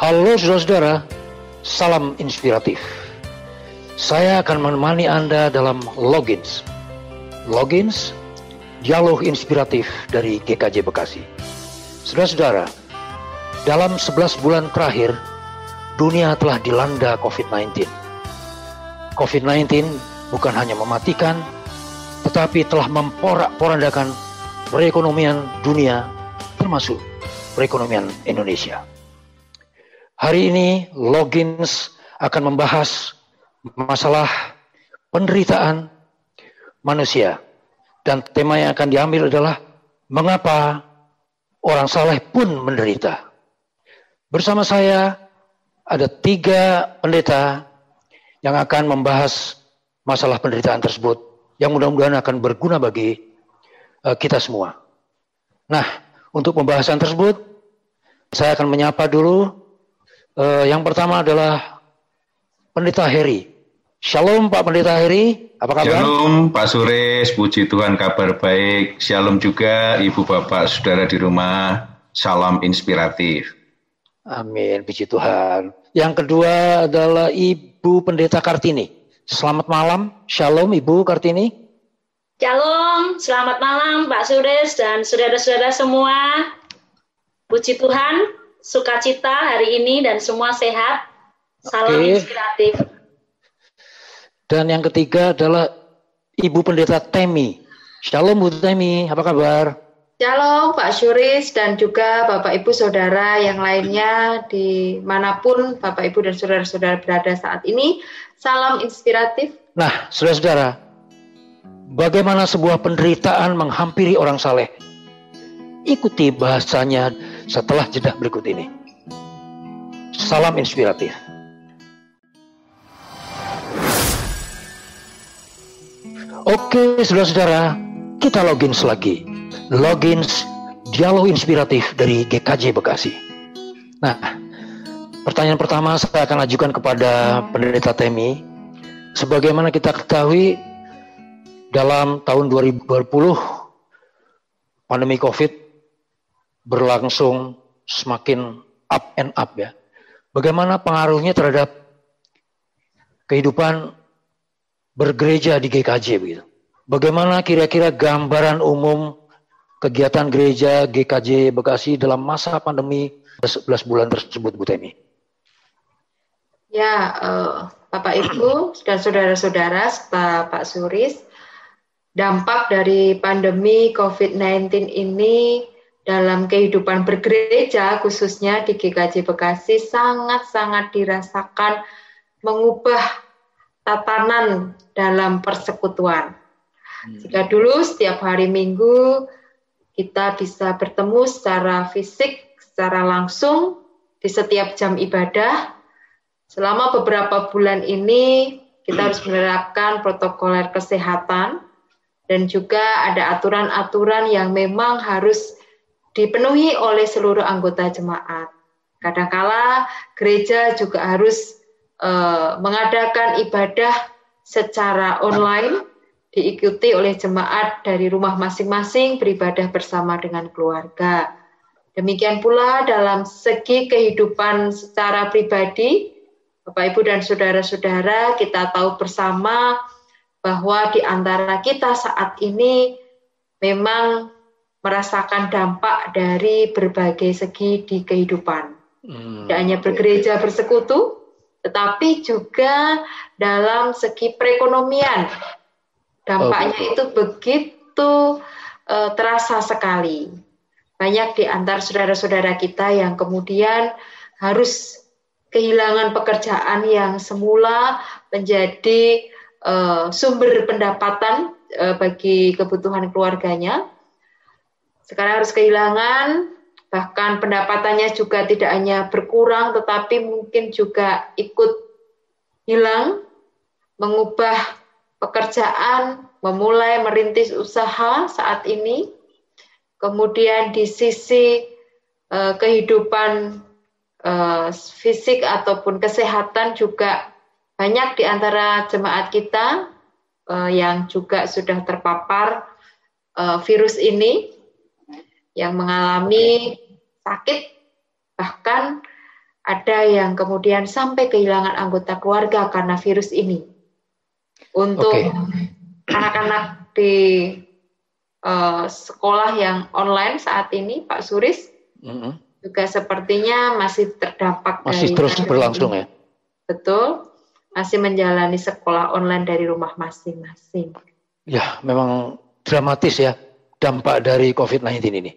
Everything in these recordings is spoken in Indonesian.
Halo saudara-saudara, salam inspiratif. Saya akan menemani Anda dalam Logins. Logins, dialog inspiratif dari GKJ Bekasi. Saudara-saudara, dalam 11 bulan terakhir, dunia telah dilanda COVID-19. COVID-19 bukan hanya mematikan, tetapi telah memporak-porandakan perekonomian dunia, termasuk perekonomian Indonesia. Hari ini Logins akan membahas masalah penderitaan manusia, dan tema yang akan diambil adalah mengapa orang saleh pun menderita. Bersama saya ada 3 pendeta yang akan membahas masalah penderitaan tersebut, yang mudah-mudahan akan berguna bagi kita semua. Nah, untuk pembahasan tersebut, saya akan menyapa dulu. Yang pertama adalah Pendeta Heri. Shalom Pak Pendeta Heri, apa kabar? Shalom Pak Suris, puji Tuhan kabar baik. Shalom juga Ibu Bapak Saudara di rumah, salam inspiratif. Amin, puji Tuhan. Yang kedua adalah Ibu Pendeta Kartini. Selamat malam, shalom Ibu Kartini. Shalom, selamat malam Pak Suris dan saudara-saudara semua. Puji Tuhan, sukacita hari ini dan semua sehat. Salam inspiratif. Dan yang ketiga adalah Ibu Pendeta Temi. Shalom Bu Temi, apa kabar? Shalom Pak Suris dan juga Bapak Ibu Saudara yang lainnya dimanapun Bapak Ibu dan saudara-saudara berada saat ini. Salam inspiratif. Nah, saudara-saudara, bagaimana sebuah penderitaan menghampiri orang saleh? Ikuti bahasanya setelah jeda berikut ini. Salam inspiratif. Oke, saudara-saudara, kita logins lagi. Logins, dialog inspiratif dari GKJ Bekasi. Nah, pertanyaan pertama saya akan ajukan kepada Pendeta Temi. Sebagaimana kita ketahui, dalam tahun 2020, pandemi COVID berlangsung semakin up and up ya. Bagaimana pengaruhnya terhadap kehidupan bergereja di GKJ begitu? Bagaimana kira-kira gambaran umum kegiatan gereja GKJ Bekasi dalam masa pandemi 11 bulan tersebut, Bu Temi? Ya, Bapak Ibu dan saudara-saudara serta Pak Suris, dampak dari pandemi COVID-19 ini dalam kehidupan bergereja khususnya di GKJ Bekasi sangat-sangat dirasakan mengubah tatanan dalam persekutuan. Jika dulu setiap hari Minggu kita bisa bertemu secara fisik, secara langsung di setiap jam ibadah, selama beberapa bulan ini kita harus menerapkan protokol kesehatan dan juga ada aturan-aturan yang memang harus dipenuhi oleh seluruh anggota jemaat. Kadangkala gereja juga harus mengadakan ibadah secara online, diikuti oleh jemaat dari rumah masing-masing beribadah bersama dengan keluarga. Demikian pula dalam segi kehidupan secara pribadi, Bapak Ibu dan saudara-saudara, kita tahu bersama bahwa di antara kita saat ini memang merasakan dampak dari berbagai segi di kehidupan. Tidak hanya bergereja bersekutu, tetapi juga dalam segi perekonomian. Dampaknya itu begitu terasa sekali. Banyak di antara saudara-saudara kita yang kemudian harus kehilangan pekerjaan yang semula menjadi sumber pendapatan bagi kebutuhan keluarganya. Sekarang harus kehilangan, bahkan pendapatannya juga tidak hanya berkurang, tetapi mungkin juga ikut hilang, mengubah pekerjaan, memulai merintis usaha saat ini. Kemudian di sisi kehidupan fisik ataupun kesehatan juga banyak di antara jemaat kita yang juga sudah terpapar virus ini, yang mengalami sakit, bahkan ada yang kemudian sampai kehilangan anggota keluarga karena virus ini. Untuk anak-anak di sekolah yang online saat ini, Pak Suris, juga sepertinya masih terdampak. Masih terus berlangsung ya? Betul, masih menjalani sekolah online dari rumah masing-masing. Ya, memang dramatis ya dampak dari COVID-19 ini.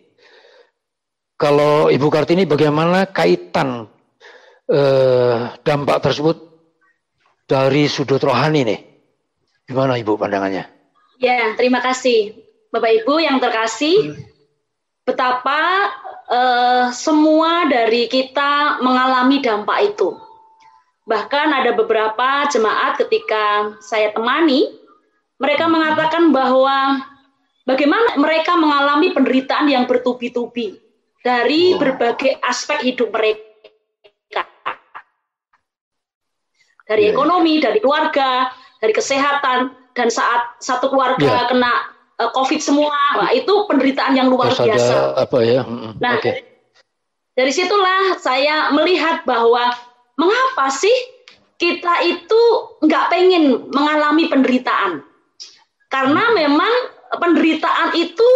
Kalau Ibu Kartini, bagaimana kaitan dampak tersebut dari sudut rohani nih? Gimana Ibu pandangannya? Ya, terima kasih Bapak Ibu yang terkasih. Betapa semua dari kita mengalami dampak itu. Bahkan ada beberapa jemaat ketika saya temani, mereka mengatakan bahwa bagaimana mereka mengalami penderitaan yang bertubi-tubi dari berbagai aspek hidup mereka. Dari ekonomi, dari keluarga, dari kesehatan, dan saat satu keluarga kena COVID semua, nah, itu penderitaan yang luar biasa. Nah, dari situlah saya melihat bahwa mengapa sih kita itu nggak pengen mengalami penderitaan? Karena memang penderitaan itu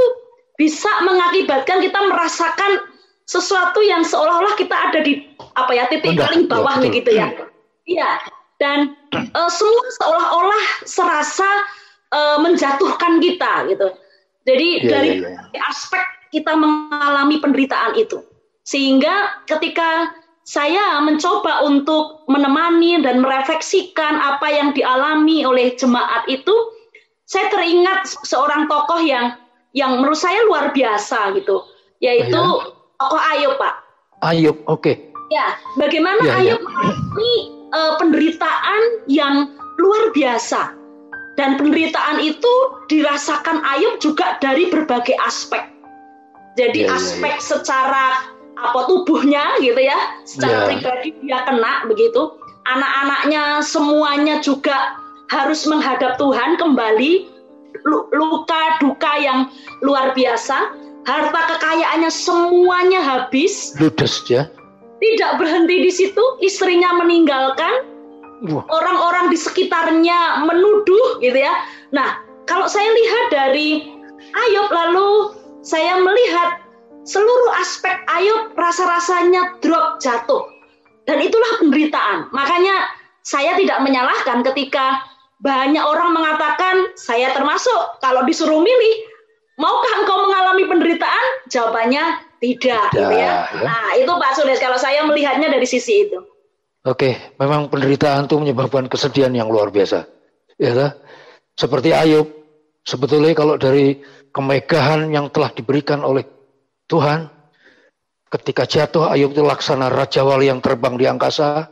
bisa mengakibatkan kita merasakan sesuatu yang seolah-olah kita ada di titik paling bawah gitu ya. Iya. Dan semua seolah-olah serasa menjatuhkan kita gitu. Jadi dari aspek kita mengalami penderitaan itu, sehingga ketika saya mencoba untuk menemani dan merefleksikan apa yang dialami oleh jemaat itu, saya teringat seorang tokoh yang menurut saya luar biasa gitu, yaitu tokoh Ayub, Pak. Ayub, Ya, bagaimana Ayub ini penderitaan yang luar biasa, dan penderitaan itu dirasakan Ayub juga dari berbagai aspek. Jadi aspek secara tubuhnya gitu ya, secara pribadi dia kena begitu. Anak-anaknya semuanya juga harus menghadap Tuhan kembali, luka duka yang luar biasa. Harta kekayaannya semuanya habis. Ludes ya. Tidak berhenti di situ, istrinya meninggalkan, orang-orang di sekitarnya menuduh gitu ya. Nah, kalau saya lihat dari Ayub, lalu saya melihat seluruh aspek Ayub rasa-rasanya drop, jatuh. Dan itulah penderitaan. Makanya saya tidak menyalahkan ketika banyak orang mengatakan, saya termasuk, kalau disuruh milih, maukah engkau mengalami penderitaan? Jawabannya tidak gitu ya. Nah, itu Pak Sudes, kalau saya melihatnya dari sisi itu. Memang penderitaan itu menyebabkan kesedihan yang luar biasa. Ya, seperti Ayub, sebetulnya kalau dari kemegahan yang telah diberikan oleh Tuhan, ketika jatuh Ayub itu laksana Raja Wali yang terbang di angkasa,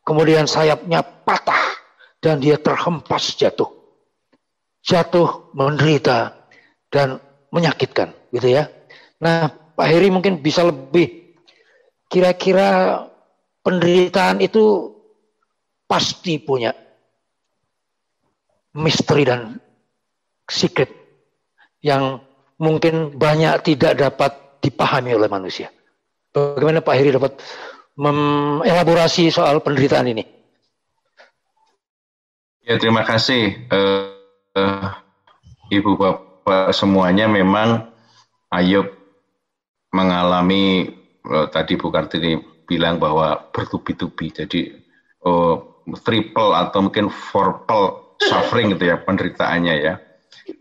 kemudian sayapnya patah dan dia terhempas jatuh. Jatuh, menderita dan menyakitkan, gitu ya. Nah, Pak Heri mungkin bisa lebih, kira-kira penderitaan itu pasti punya misteri dan secret yang mungkin banyak tidak dapat dipahami oleh manusia. Bagaimana Pak Heri dapat mengelaborasi soal penderitaan ini? Ya, terima kasih Ibu Bapak semuanya. Memang Ayub mengalami, tadi Bu Kartini bilang bahwa bertubi-tubi, jadi triple atau mungkin fourple suffering gitu ya, penderitaannya ya.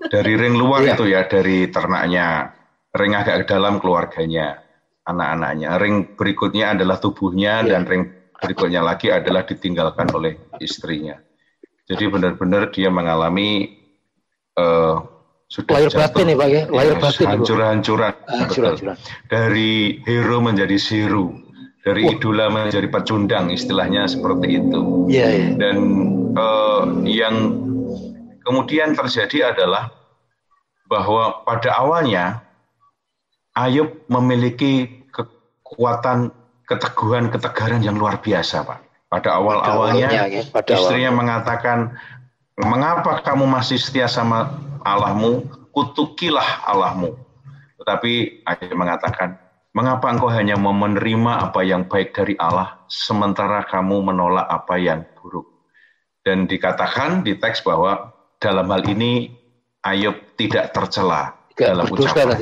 Dari ring luar itu ya, dari ternaknya, ring agak ke dalam keluarganya, anak-anaknya, ring berikutnya adalah tubuhnya, dan ring berikutnya lagi adalah ditinggalkan oleh istrinya. Jadi benar-benar dia mengalami sudah lahir batin ya Pak ya, lahir batin, hancur-hancuran. Dari hero menjadi siru, dari idola menjadi pecundang, istilahnya seperti itu. Dan yang kemudian terjadi adalah bahwa pada awalnya Ayub memiliki kekuatan, keteguhan, ketegaran yang luar biasa, Pak. Pada awal-awalnya istrinya mengatakan, mengapa kamu masih setia sama Allahmu, kutukilah Allahmu. Tetapi Ayub mengatakan, Mengapa engkau hanya mau menerima apa yang baik dari Allah, sementara kamu menolak apa yang buruk? Dan dikatakan di teks bahwa dalam hal ini Ayub tidak tercela dalam ucapan.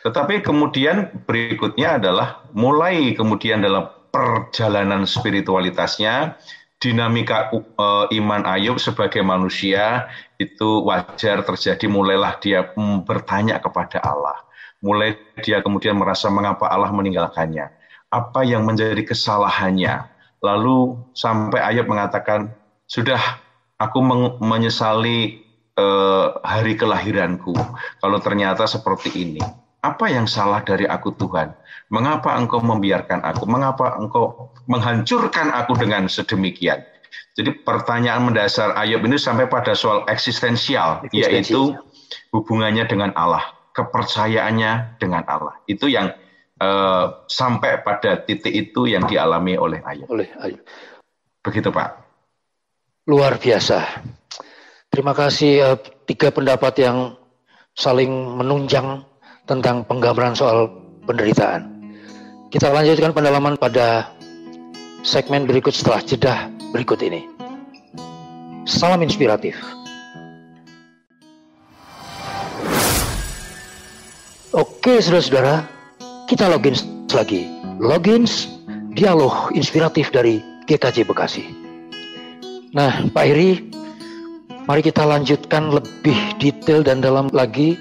Tetapi kemudian berikutnya adalah mulai kemudian dalam perjalanan spiritualitasnya, dinamika iman Ayub sebagai manusia itu wajar terjadi. Mulailah dia bertanya kepada Allah. Mulai dia kemudian merasa mengapa Allah meninggalkannya. Apa yang menjadi kesalahannya. Lalu sampai Ayub mengatakan, sudah aku menyesali hari kelahiranku. Kalau ternyata seperti ini. Apa yang salah dari aku Tuhan? Mengapa engkau membiarkan aku? Mengapa engkau menghancurkan aku dengan sedemikian? Jadi pertanyaan mendasar Ayub ini sampai pada soal eksistensial, yaitu hubungannya dengan Allah, kepercayaannya dengan Allah. Itu yang sampai pada titik itu yang dialami oleh Ayub. Begitu Pak. Luar biasa. Terima kasih 3 pendapat yang saling menunjang tentang penggambaran soal penderitaan. Kita lanjutkan pendalaman pada segmen berikut setelah jeda berikut ini. Salam inspiratif. Oke saudara-saudara, kita login lagi. Logins dialog inspiratif dari GKJ Bekasi. Nah Pak Heri, mari kita lanjutkan lebih detail dan dalam lagi.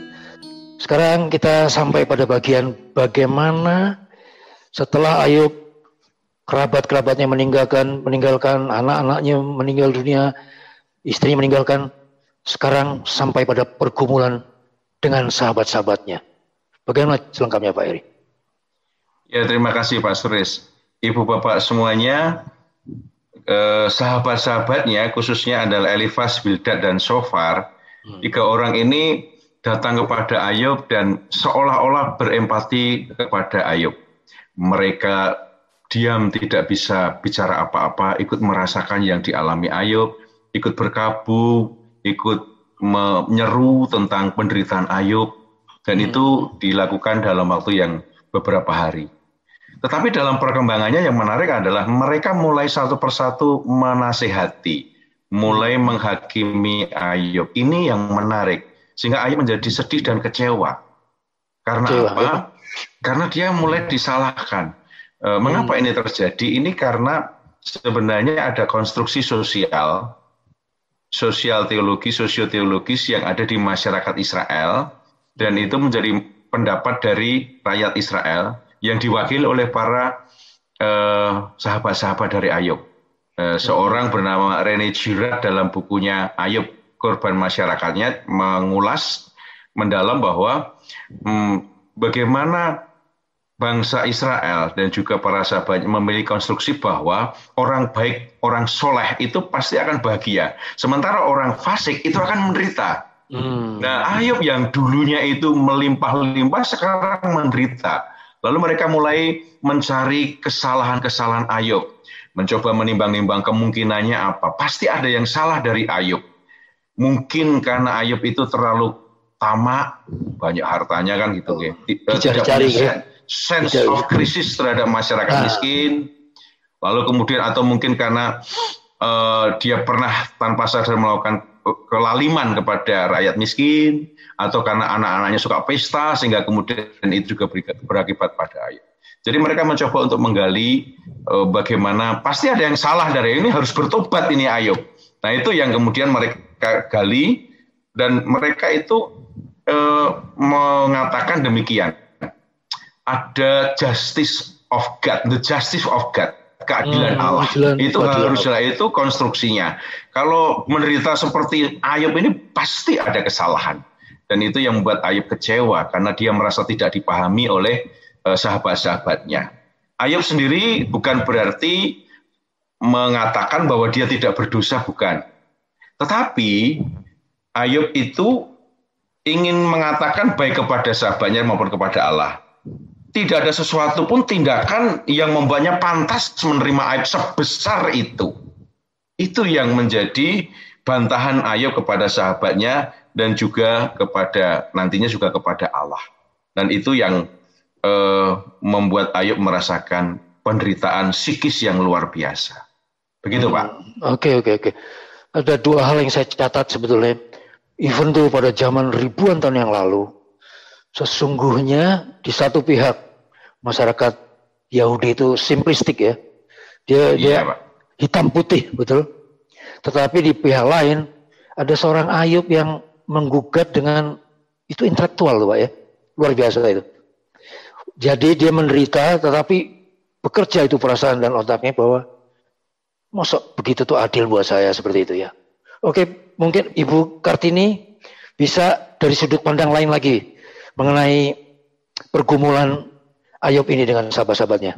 Sekarang kita sampai pada bagian bagaimana setelah Ayub kerabat-kerabatnya meninggalkan anak-anaknya meninggal dunia, istrinya meninggalkan, sekarang sampai pada pergumulan dengan sahabat-sahabatnya. Bagaimana selengkapnya Pak Heri? Ya terima kasih Pak Suris. Ibu Bapak semuanya, sahabat-sahabatnya khususnya adalah Elifas, Bildad, dan Sofar. 3 orang ini datang kepada Ayub dan seolah-olah berempati kepada Ayub. Mereka diam, tidak bisa bicara apa-apa, ikut merasakan yang dialami Ayub, ikut berkabung, ikut menyeru tentang penderitaan Ayub, dan itu dilakukan dalam waktu yang beberapa hari. Tetapi dalam perkembangannya yang menarik adalah mereka mulai satu persatu menasehati, mulai menghakimi Ayub. Ini yang menarik. Sehingga Ayub menjadi sedih dan kecewa. Karena apa? Ya. Karena dia mulai disalahkan. Mengapa ini terjadi? Ini karena sebenarnya ada konstruksi sosial teologi, sosioteologis yang ada di masyarakat Israel, dan itu menjadi pendapat dari rakyat Israel yang diwakili oleh para sahabat-sahabat dari Ayub. Seorang bernama Rene Girard dalam bukunya Ayub Korban Masyarakatnya mengulas mendalam bahwa bagaimana bangsa Israel dan juga para sahabatnya memiliki konstruksi bahwa orang baik, orang soleh itu pasti akan bahagia. Sementara orang fasik itu akan menderita. Nah Ayub yang dulunya itu melimpah-limpah sekarang menderita. Lalu mereka mulai mencari kesalahan-kesalahan Ayub. Mencoba menimbang-nimbang kemungkinannya apa. Pasti ada yang salah dari Ayub. Mungkin karena Ayub itu terlalu tamak, banyak hartanya kan gitu ya. Tidak punya sense of krisis terhadap masyarakat miskin. Lalu kemudian atau mungkin karena dia pernah tanpa sadar melakukan kelaliman kepada rakyat miskin, atau karena anak-anaknya suka pesta sehingga kemudian itu juga berakibat pada Ayub. Jadi mereka mencoba untuk menggali bagaimana pasti ada yang salah dari ini, harus bertobat ini Ayub. Nah itu yang kemudian mereka gali, dan mereka itu mengatakan demikian. Ada justice of God, the justice of God, keadilan Allah. Itu haruslah itu konstruksinya. Kalau menderita seperti Ayub ini pasti ada kesalahan. Dan itu yang membuat Ayub kecewa karena dia merasa tidak dipahami oleh sahabat-sahabatnya. Ayub sendiri bukan berarti mengatakan bahwa dia tidak berdosa, bukan. Tetapi Ayub itu ingin mengatakan baik kepada sahabatnya maupun kepada Allah. Tidak ada sesuatu pun tindakan yang membuatnya pantas menerima Ayub sebesar itu. Itu yang menjadi bantahan Ayub kepada sahabatnya dan juga kepada nantinya juga kepada Allah. Dan itu yang membuat Ayub merasakan penderitaan psikis yang luar biasa. Begitu, Pak. Oke. Ada dua hal yang saya catat sebetulnya. Even tuh pada zaman ribuan tahun yang lalu, sesungguhnya di satu pihak masyarakat Yahudi itu simplistik ya. Dia Pak. hitam putih, betul. Tetapi di pihak lain ada seorang Ayub yang menggugat dengan itu intelektual loh, Pak ya. Luar biasa itu. Jadi dia menderita tetapi bekerja itu perasaan dan otaknya bahwa mosok begitu tuh adil buat saya seperti itu ya. Oke, mungkin Ibu Kartini bisa dari sudut pandang lain lagi mengenai pergumulan Ayub ini dengan sahabat-sahabatnya.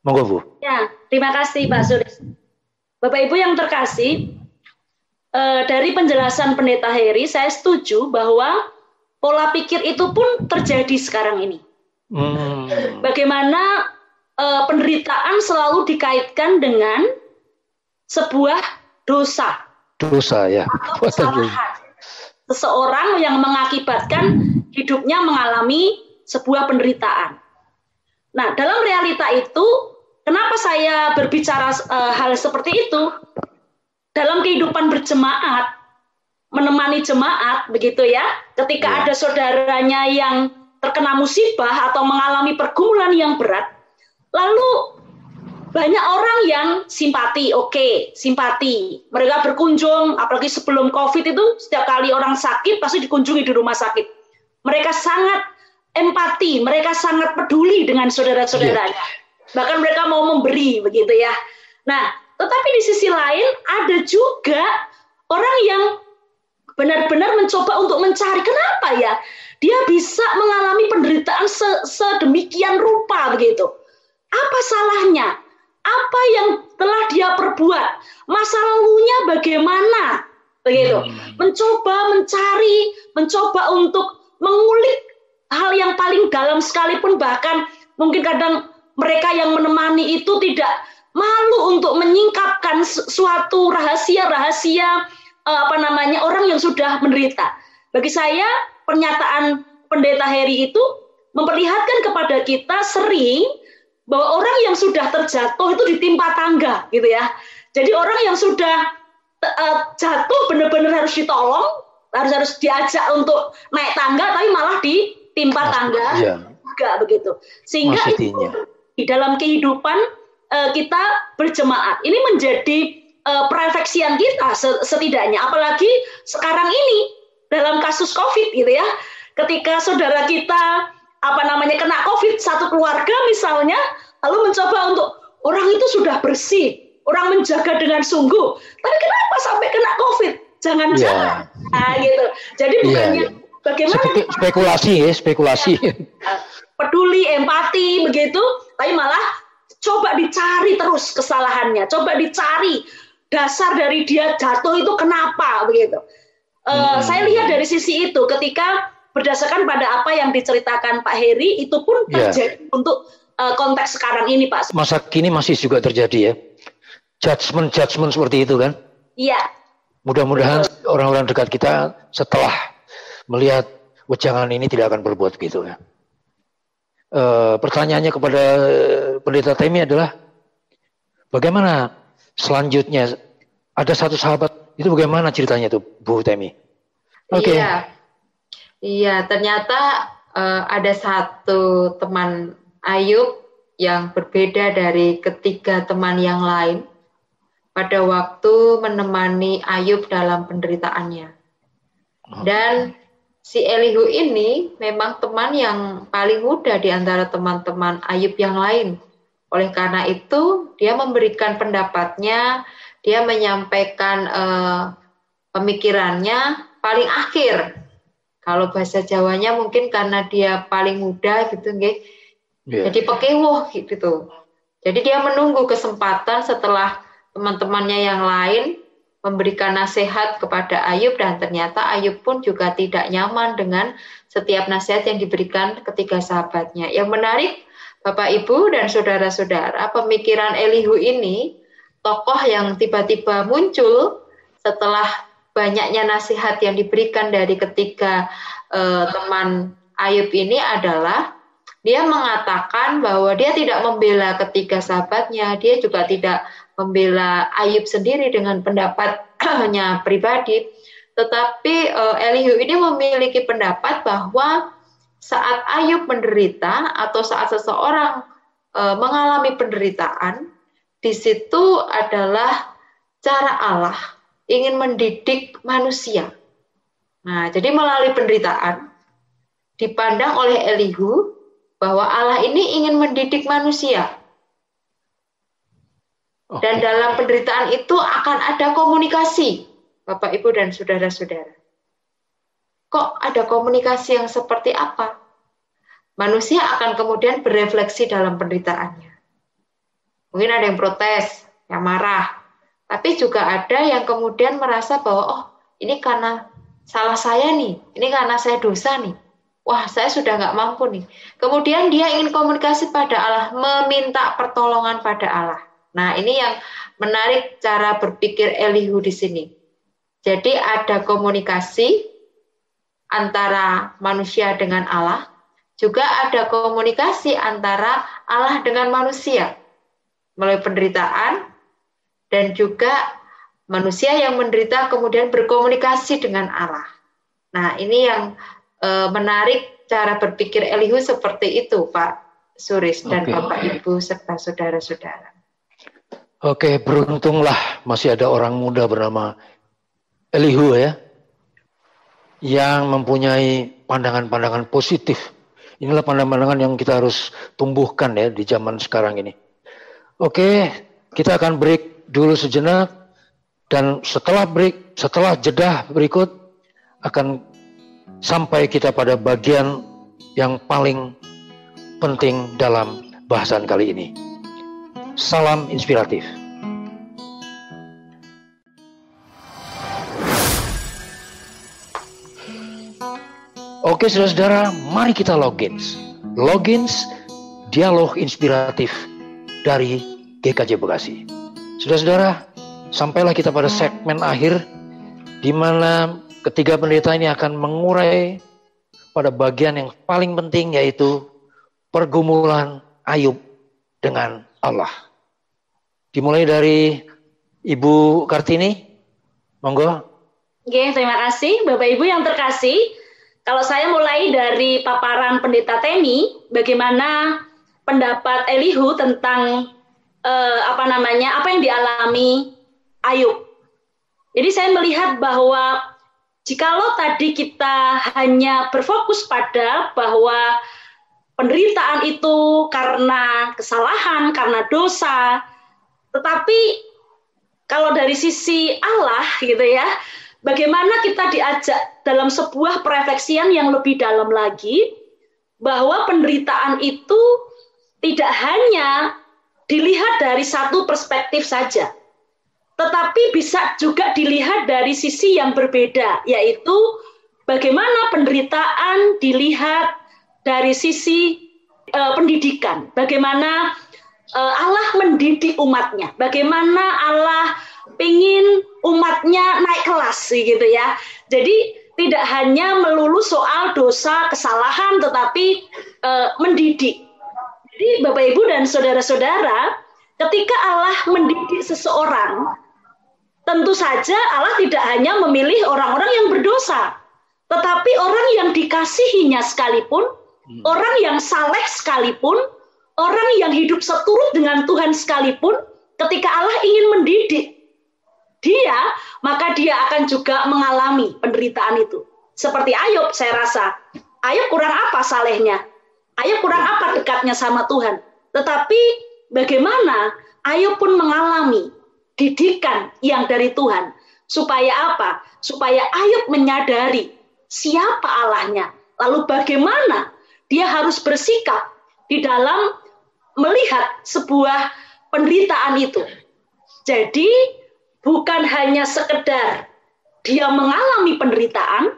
Monggo, Bu. Ya, terima kasih Pak Suris. Bapak Ibu yang terkasih, dari penjelasan Pendeta Heri, saya setuju bahwa pola pikir itu pun terjadi sekarang ini. Bagaimana penderitaan selalu dikaitkan dengan sebuah dosa. Dosa ya. Atau kesalahan. Seseorang yang mengakibatkan hidupnya mengalami sebuah penderitaan. Nah, dalam realita itu, kenapa saya berbicara hal seperti itu? Dalam kehidupan berjemaat, menemani jemaat, begitu ya, ketika ada saudaranya yang terkena musibah atau mengalami pergumulan yang berat, lalu banyak orang yang simpati, simpati. Mereka berkunjung, apalagi sebelum COVID itu, setiap kali orang sakit pasti dikunjungi di rumah sakit. Mereka sangat empati, mereka sangat peduli dengan saudara-saudaranya. Bahkan mereka mau memberi, begitu ya. Nah, tetapi di sisi lain ada juga orang yang benar-benar mencoba untuk mencari kenapa ya dia bisa mengalami penderitaan sedemikian rupa begitu. Apa salahnya? Apa yang telah dia perbuat? Masa lalunya bagaimana? Begitu. Mencoba mencari, mencoba untuk mengulik hal yang paling dalam sekalipun, bahkan mungkin kadang mereka yang menemani itu tidak malu untuk menyingkapkan suatu rahasia-rahasia orang yang sudah menderita. Bagi saya pernyataan Pendeta Heri itu memperlihatkan kepada kita sering bahwa orang yang sudah terjatuh itu ditimpa tangga, gitu ya. Jadi orang yang sudah jatuh benar-benar harus ditolong, harus diajak untuk naik tangga, tapi malah ditimpa tangga, juga begitu. Sehingga itu di dalam kehidupan kita berjemaat ini menjadi perfeksian kita setidaknya, apalagi sekarang ini dalam kasus COVID, gitu ya. Ketika saudara kita kena COVID, satu keluarga misalnya, lalu mencoba untuk orang itu sudah bersih, orang menjaga dengan sungguh, tapi kenapa sampai kena COVID? Jangan-jangan, gitu. Jadi bukannya bagaimana spekulasi, peduli, empati, begitu, tapi malah coba dicari terus kesalahannya, coba dicari dasar dari dia jatuh itu kenapa, begitu. Saya lihat dari sisi itu, ketika berdasarkan pada apa yang diceritakan Pak Heri, itu pun terjadi untuk konteks sekarang ini, Pak. Masa kini masih juga terjadi ya, judgement seperti itu kan? Iya. Mudah-mudahan orang-orang dekat kita setelah melihat wejangan ini tidak akan berbuat begitu ya. Pertanyaannya kepada Pendeta Temi adalah bagaimana selanjutnya? Ada satu sahabat, itu bagaimana ceritanya tuh, Bu Temi? Oke. Iya, ternyata ada satu teman Ayub yang berbeda dari ketiga teman yang lain pada waktu menemani Ayub dalam penderitaannya. Dan si Elihu ini memang teman yang paling muda di antara teman-teman Ayub yang lain. Oleh karena itu, dia memberikan pendapatnya, dia menyampaikan pemikirannya paling akhir. Kalau bahasa Jawanya mungkin karena dia paling muda gitu, jadi pekewuh gitu. Jadi dia menunggu kesempatan setelah teman-temannya yang lain memberikan nasihat kepada Ayub, dan ternyata Ayub pun juga tidak nyaman dengan setiap nasihat yang diberikan ketiga sahabatnya. Yang menarik, Bapak Ibu dan saudara-saudara, pemikiran Elihu ini tokoh yang tiba-tiba muncul setelah banyaknya nasihat yang diberikan dari ketiga teman Ayub ini adalah Dia mengatakan bahwa dia tidak membela ketiga sahabatnya, dia juga tidak membela Ayub sendiri dengan pendapatnya pribadi, tetapi Elihu ini memiliki pendapat bahwa saat Ayub menderita atau saat seseorang mengalami penderitaan, di situ adalah cara Allah ingin mendidik manusia. Nah, jadi melalui penderitaan dipandang oleh Elihu bahwa Allah ini ingin mendidik manusia. Dan dalam penderitaan itu akan ada komunikasi, Bapak, Ibu, dan saudara-saudara. Kok ada komunikasi yang seperti apa? Manusia akan kemudian berefleksi dalam penderitaannya. Mungkin ada yang protes, yang marah. Tapi juga ada yang kemudian merasa bahwa, oh, ini karena salah saya nih, ini karena saya dosa nih. Wah, saya sudah nggak mampu nih. Kemudian dia ingin komunikasi pada Allah, meminta pertolongan pada Allah. Nah, ini yang menarik cara berpikir Elihu di sini. Jadi ada komunikasi antara manusia dengan Allah, juga ada komunikasi antara Allah dengan manusia melalui penderitaan, dan juga manusia yang menderita kemudian berkomunikasi dengan Allah. Nah, ini yang menarik cara berpikir Elihu seperti itu, Pak Suris dan Bapak Ibu serta saudara-saudara. Oke, beruntunglah masih ada orang muda bernama Elihu ya, yang mempunyai pandangan-pandangan positif. Inilah pandangan-pandangan yang kita harus tumbuhkan ya di zaman sekarang ini. Oke, kita akan break dulu sejenak, dan setelah jeda berikut akan sampai kita pada bagian yang paling penting dalam bahasan kali ini. Salam inspiratif. Oke saudara-saudara, mari kita logins. Logins, dialog inspiratif dari GKJ Bekasi. Saudara-saudara, sampailah kita pada segmen akhir, di mana ketiga pendeta ini akan mengurai pada bagian yang paling penting, yaitu pergumulan Ayub dengan Allah. Dimulai dari Ibu Kartini, monggo. Oke, terima kasih Bapak Ibu yang terkasih. Kalau saya mulai dari paparan Pendeta Temi, bagaimana pendapat Elihu tentang apa yang dialami Ayub. Jadi saya melihat bahwa jikalau tadi kita hanya berfokus pada bahwa penderitaan itu karena kesalahan, karena dosa, tetapi kalau dari sisi Allah gitu ya, bagaimana kita diajak dalam sebuah perefleksian yang lebih dalam lagi, bahwa penderitaan itu tidak hanya dilihat dari satu perspektif saja, tetapi bisa juga dilihat dari sisi yang berbeda, yaitu bagaimana penderitaan dilihat dari sisi pendidikan, bagaimana Allah mendidik umatnya, bagaimana Allah ingin umatnya naik kelas gitu ya. Jadi tidak hanya melulu soal dosa, kesalahan, tetapi mendidik. Jadi Bapak Ibu dan saudara-saudara, ketika Allah mendidik seseorang, tentu saja Allah tidak hanya memilih orang-orang yang berdosa, tetapi orang yang dikasihinya sekalipun, orang yang saleh sekalipun, orang yang hidup seturut dengan Tuhan sekalipun, ketika Allah ingin mendidik dia, maka dia akan juga mengalami penderitaan itu. Seperti Ayub, saya rasa. Ayub kurang apa salehnya? Ayub kurang apa dekatnya sama Tuhan? Tetapi bagaimana Ayub pun mengalami didikan yang dari Tuhan. Supaya apa? Supaya Ayub menyadari siapa Allahnya. Lalu bagaimana dia harus bersikap di dalam melihat sebuah penderitaan itu. Jadi bukan hanya sekedar dia mengalami penderitaan,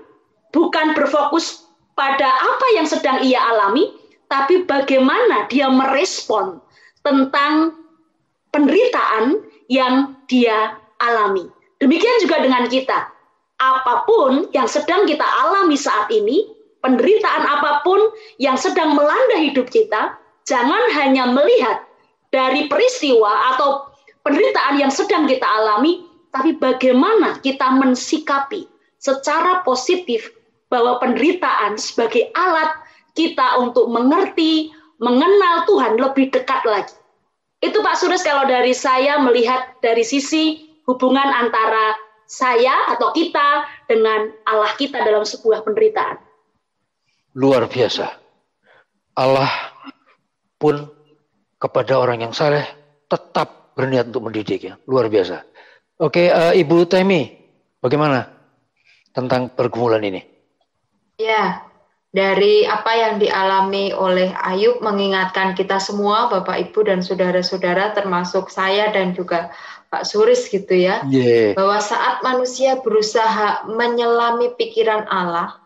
bukan berfokus pada apa yang sedang ia alami, tapi bagaimana dia merespon tentang penderitaan yang dia alami. Demikian juga dengan kita. Apapun yang sedang kita alami saat ini, penderitaan apapun yang sedang melanda hidup kita, jangan hanya melihat dari peristiwa atau penderitaan yang sedang kita alami, tapi bagaimana kita mensikapi secara positif bahwa penderitaan sebagai alat kita untuk mengerti, mengenal Tuhan lebih dekat lagi. Itu Pak Sudes kalau dari saya melihat dari sisi hubungan antara saya atau kita dengan Allah kita dalam sebuah penderitaan. Luar biasa. Allah pun kepada orang yang saleh tetap berniat untuk mendidiknya. Luar biasa. Oke, Ibu Temi, bagaimana tentang pergumulan ini? Ya, dari apa yang dialami oleh Ayub mengingatkan kita semua, Bapak, Ibu, dan saudara-saudara, termasuk saya dan juga Pak Suris gitu ya, bahwa saat manusia berusaha menyelami pikiran Allah,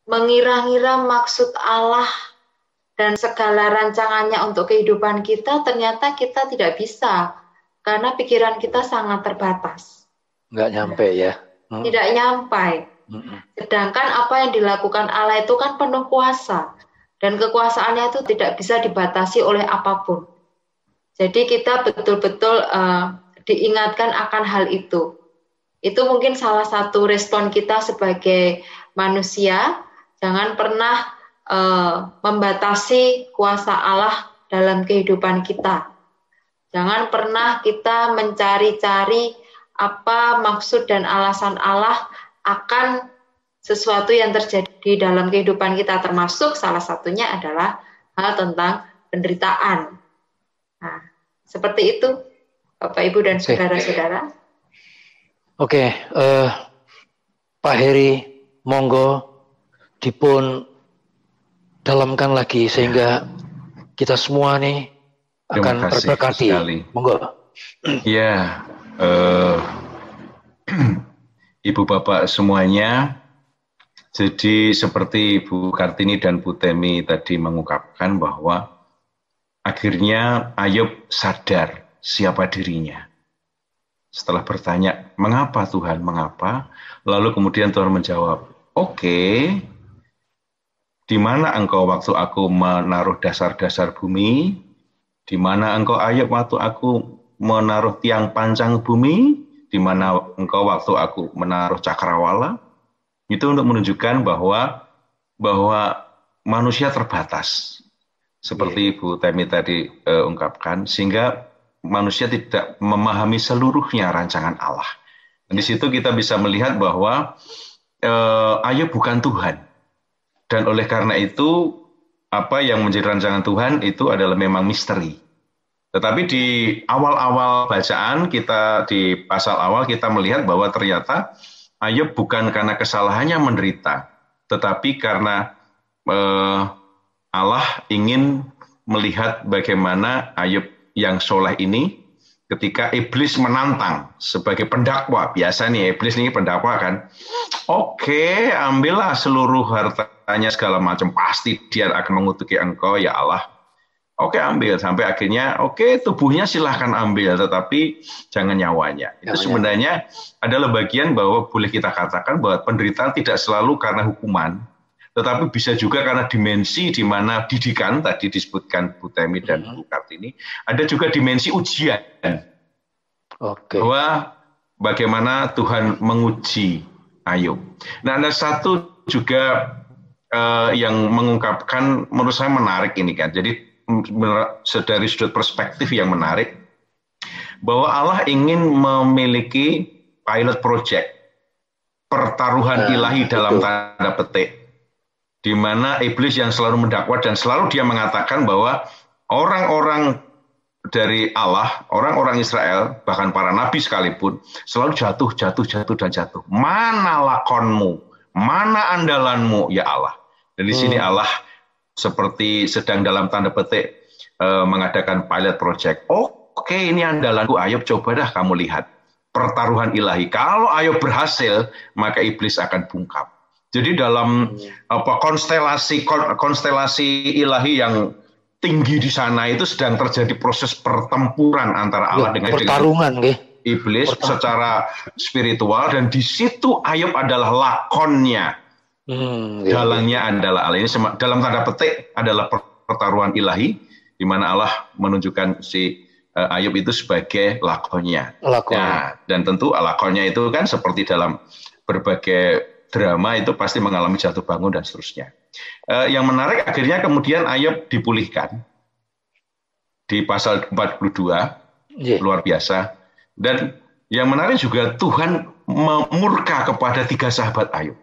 mengira-ngira maksud Allah dan segala rancangannya untuk kehidupan kita, ternyata kita tidak bisa, karena pikiran kita sangat terbatas. Nggak nyampe ya? Tidak nyampe. Sedangkan apa yang dilakukan Allah itu kan penuh kuasa, dan kekuasaannya itu tidak bisa dibatasi oleh apapun. Jadi kita betul-betul diingatkan akan hal itu. Itu mungkin salah satu respon kita sebagai manusia. Jangan pernah membatasi kuasa Allah dalam kehidupan kita. Jangan pernah kita mencari-cari apa maksud dan alasan Allah akan sesuatu yang terjadi dalam kehidupan kita, termasuk salah satunya adalah hal tentang penderitaan. Nah, seperti itu, Bapak, Ibu, dan saudara-saudara. Oke, Pak Heri, monggo dipun dalamkan lagi sehingga kita semua nih akan terberkati. Monggo. Ya, Ibu Bapak semuanya, jadi seperti Bu Kartini dan Bu Temi tadi mengungkapkan bahwa akhirnya Ayub sadar siapa dirinya. Setelah bertanya, mengapa Tuhan, mengapa? Lalu kemudian Tuhan menjawab, oke, di mana engkau waktu aku menaruh dasar-dasar bumi? Di mana engkau Ayub waktu aku menaruh tiang pancang bumi? Di mana engkau waktu aku menaruh cakrawala? Itu untuk menunjukkan bahwa manusia terbatas. Seperti Bu Temi tadi ungkapkan, sehingga manusia tidak memahami seluruhnya rancangan Allah. Dan di situ kita bisa melihat bahwa Ayub bukan Tuhan. Dan oleh karena itu, apa yang menjadi rancangan Tuhan itu adalah memang misteri. Tetapi di awal-awal bacaan kita, di pasal awal kita melihat bahwa ternyata Ayub bukan karena kesalahannya menderita, tetapi karena Allah ingin melihat bagaimana Ayub yang soleh ini ketika iblis menantang sebagai pendakwa. Biasa nih iblis ini pendakwa kan. Oke, ambillah seluruh hartanya segala macam, pasti dia akan mengutuki engkau ya Allah. Oke, ambil sampai akhirnya tubuhnya silahkan ambil, tetapi jangan nyawanya. Itu sebenarnya adalah bagian bahwa boleh kita katakan bahwa penderitaan tidak selalu karena hukuman, tetapi bisa juga karena dimensi di mana didikan tadi disebutkan Bu Temi dan Bu Kartini, ada juga dimensi ujian. Bahwa bagaimana Tuhan menguji Ayub. Nah, ada satu juga yang mengungkapkan menurut saya menarik ini kan. Jadi dari sudut perspektif yang menarik, bahwa Allah ingin memiliki pilot project, pertaruhan ilahi dalam tanda petik, di mana iblis yang selalu mendakwa dan selalu dia mengatakan bahwa orang-orang dari Allah, orang-orang Israel, bahkan para nabi sekalipun, selalu jatuh. Mana lakonmu, mana andalanmu, ya Allah. Dan di sini Allah seperti sedang dalam tanda petik mengadakan pilot project. Oke, ini andalanku Ayub, coba dah kamu lihat. Pertaruhan ilahi. Kalau Ayub berhasil, maka iblis akan bungkam. Jadi dalam konstelasi ilahi yang tinggi di sana itu sedang terjadi proses pertempuran antara Allah dengan iblis secara spiritual, dan di situ Ayub adalah lakonnya. Dalangnya adalah Allah. Ini dalam tanda petik adalah pertaruhan ilahi, di mana Allah menunjukkan si Ayub itu sebagai lakonnya. Nah, dan tentu lakonnya itu kan seperti dalam berbagai drama itu pasti mengalami jatuh bangun dan seterusnya. Yang menarik akhirnya kemudian Ayub dipulihkan di pasal 42, luar biasa. Dan yang menarik juga Tuhan murka kepada 3 sahabat Ayub.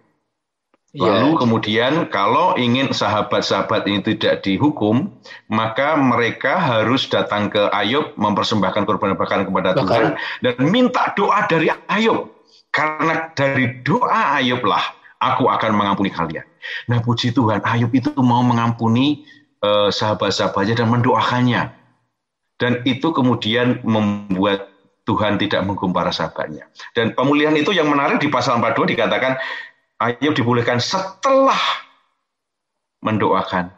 Lalu kemudian kalau ingin sahabat-sahabat ini tidak dihukum, maka mereka harus datang ke Ayub mempersembahkan korban-korban kepada Tuhan dan minta doa dari Ayub. Karena dari doa Ayublah aku akan mengampuni kalian. Nah, puji Tuhan, Ayub itu mau mengampuni sahabat-sahabatnya dan mendoakannya. Dan itu kemudian membuat Tuhan tidak menghukum para sahabatnya. Dan pemulihan itu yang menarik di pasal 42 dikatakan Ayub dipulihkan setelah mendoakan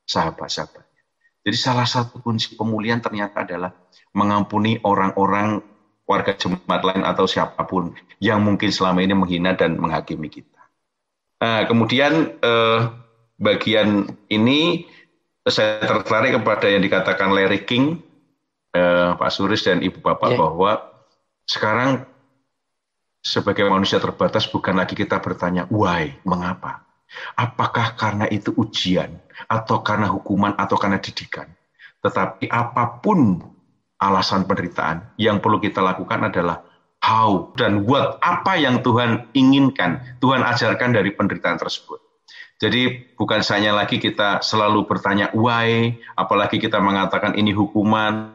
sahabat-sahabatnya. Jadi salah satu kunci pemulihan ternyata adalah mengampuni orang-orang warga jemaat lain atau siapapun yang mungkin selama ini menghina dan menghakimi kita. Nah, kemudian bagian ini saya tertarik kepada yang dikatakan Larry King, Pak Suris dan Ibu Bapak, bahwa sekarang sebagai manusia terbatas bukan lagi kita bertanya why, mengapa? Apakah karena itu ujian atau karena hukuman atau karena didikan? Tetapi apapun alasan penderitaan, yang perlu kita lakukan adalah how dan what, apa yang Tuhan inginkan, Tuhan ajarkan dari penderitaan tersebut. Jadi bukan hanya lagi kita selalu bertanya why, apalagi kita mengatakan ini hukuman,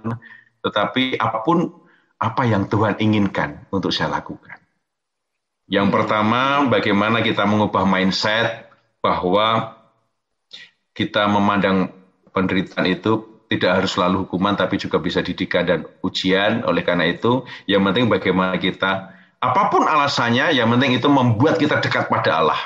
tetapi apapun apa yang Tuhan inginkan untuk saya lakukan. Yang pertama, bagaimana kita mengubah mindset bahwa kita memandang penderitaan itu tidak harus selalu hukuman, tapi juga bisa didikan dan ujian. Oleh karena itu, yang penting bagaimana kita, apapun alasannya, yang penting itu membuat kita dekat pada Allah.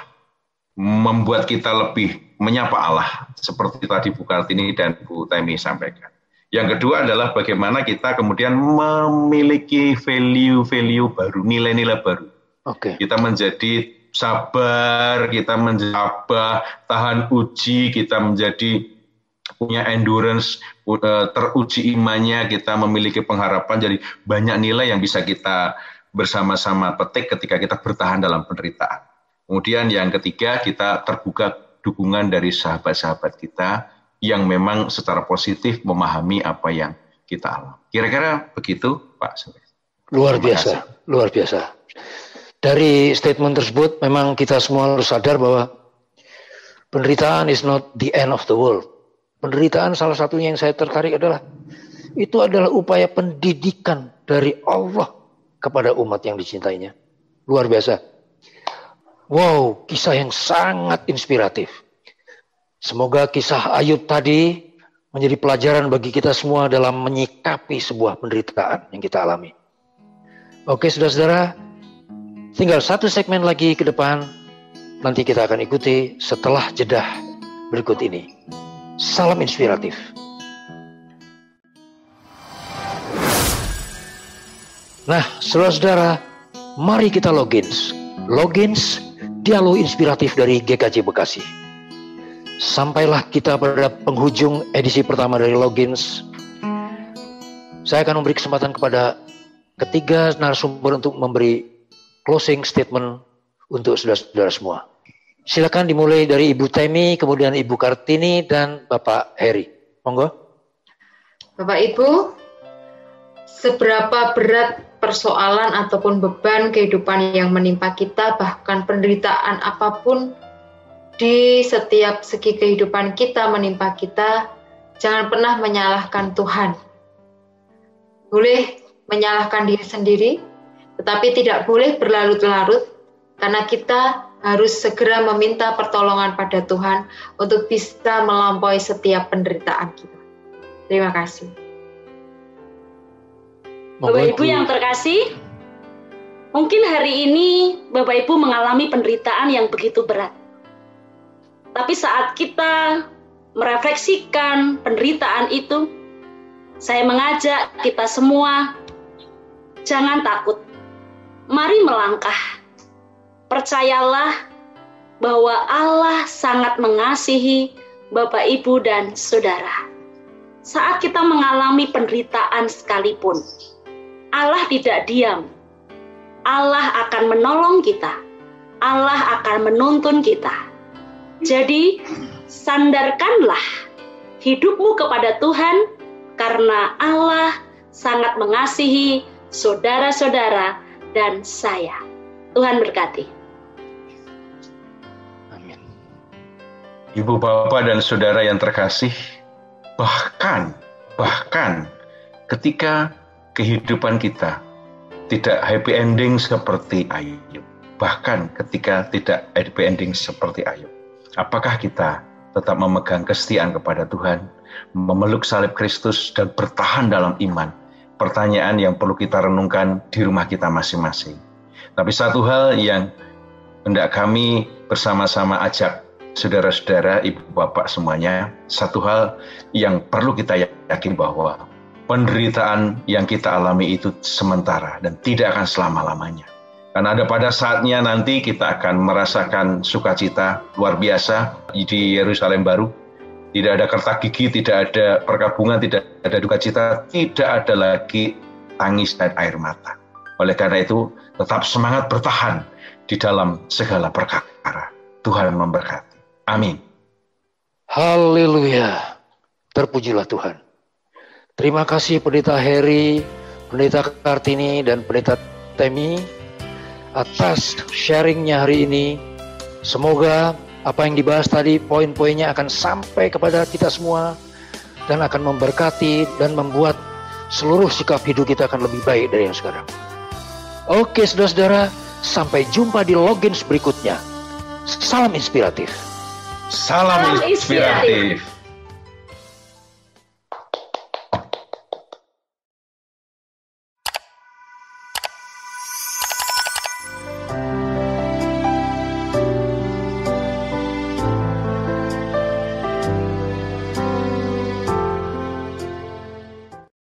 Membuat kita lebih menyapa Allah. Seperti tadi Bu Kartini dan Bu Temi sampaikan. Yang kedua adalah bagaimana kita kemudian memiliki value-value baru, nilai-nilai baru. Kita menjadi sabar, kita menjadi tabah, tahan uji, kita menjadi punya endurance, teruji imannya, kita memiliki pengharapan, jadi banyak nilai yang bisa kita bersama-sama petik ketika kita bertahan dalam penderitaan. Kemudian yang ketiga, kita terbuka dukungan dari sahabat-sahabat kita yang memang secara positif memahami apa yang kita alami. Kira-kira begitu, Pak. Luar biasa, luar biasa. Dari statement tersebut, memang kita semua harus sadar bahwa penderitaan is not the end of the world. Penderitaan salah satunya yang saya tertarik adalah, itu adalah upaya pendidikan dari Allah kepada umat yang dicintainya. Luar biasa. Wow, kisah yang sangat inspiratif. Semoga kisah Ayub tadi menjadi pelajaran bagi kita semua dalam menyikapi sebuah penderitaan yang kita alami. Oke, saudara-saudara, tinggal satu segmen lagi ke depan, nanti kita akan ikuti setelah jeda berikut ini. Salam inspiratif. Nah, saudara-saudara, mari kita logins. Logins, dialog inspiratif dari GKJ Bekasi. Sampailah kita pada penghujung edisi pertama dari Logins. Saya akan memberi kesempatan kepada ketiga narasumber untuk memberi closing statement untuk saudara-saudara semua. Silakan dimulai dari Ibu Temi, kemudian Ibu Kartini, dan Bapak Heri. Monggo. Bapak Ibu, seberapa berat persoalan ataupun beban kehidupan yang menimpa kita, bahkan penderitaan apapun di setiap segi kehidupan kita menimpa kita, jangan pernah menyalahkan Tuhan. Boleh menyalahkan diri sendiri, tetapi tidak boleh berlarut-larut, karena kita harus segera meminta pertolongan pada Tuhan untuk bisa melampaui setiap penderitaan kita. Terima kasih. Bapak Ibu yang terkasih, mungkin hari ini Bapak Ibu mengalami penderitaan yang begitu berat. Tapi saat kita merefleksikan penderitaan itu, saya mengajak kita semua, jangan takut. Mari melangkah. Percayalah bahwa Allah sangat mengasihi Bapak, Ibu, dan Saudara. Saat kita mengalami penderitaan sekalipun, Allah tidak diam. Allah akan menolong kita. Allah akan menuntun kita. Jadi, sandarkanlah hidupmu kepada Tuhan, karena Allah sangat mengasihi saudara-saudara dan saya. Tuhan berkati. Amin. Ibu, Bapak, dan Saudara yang terkasih, bahkan ketika kehidupan kita tidak happy ending seperti Ayub, bahkan ketika tidak happy ending seperti Ayub, apakah kita tetap memegang kesetiaan kepada Tuhan, memeluk salib Kristus, dan bertahan dalam iman? Pertanyaan yang perlu kita renungkan di rumah kita masing-masing. Tapi satu hal yang hendak kami bersama-sama ajak saudara-saudara, ibu bapak semuanya, satu hal yang perlu kita yakin bahwa penderitaan yang kita alami itu sementara dan tidak akan selama-lamanya. Karena ada pada saatnya nanti kita akan merasakan sukacita luar biasa di Yerusalem baru. Tidak ada kertak gigi, tidak ada perkabungan, tidak ada duka cita, tidak ada lagi tangis dan air mata. Oleh karena itu, tetap semangat bertahan di dalam segala perkara. Tuhan memberkati. Amin. Haleluya. Terpujilah Tuhan. Terima kasih Pendeta Heri, Pendeta Kartini, dan Pendeta Temi atas sharingnya hari ini. Semoga apa yang dibahas tadi, poin-poinnya akan sampai kepada kita semua dan akan memberkati dan membuat seluruh sikap hidup kita akan lebih baik dari yang sekarang. Oke saudara-saudara, sampai jumpa di logins berikutnya. Salam inspiratif. Salam inspiratif.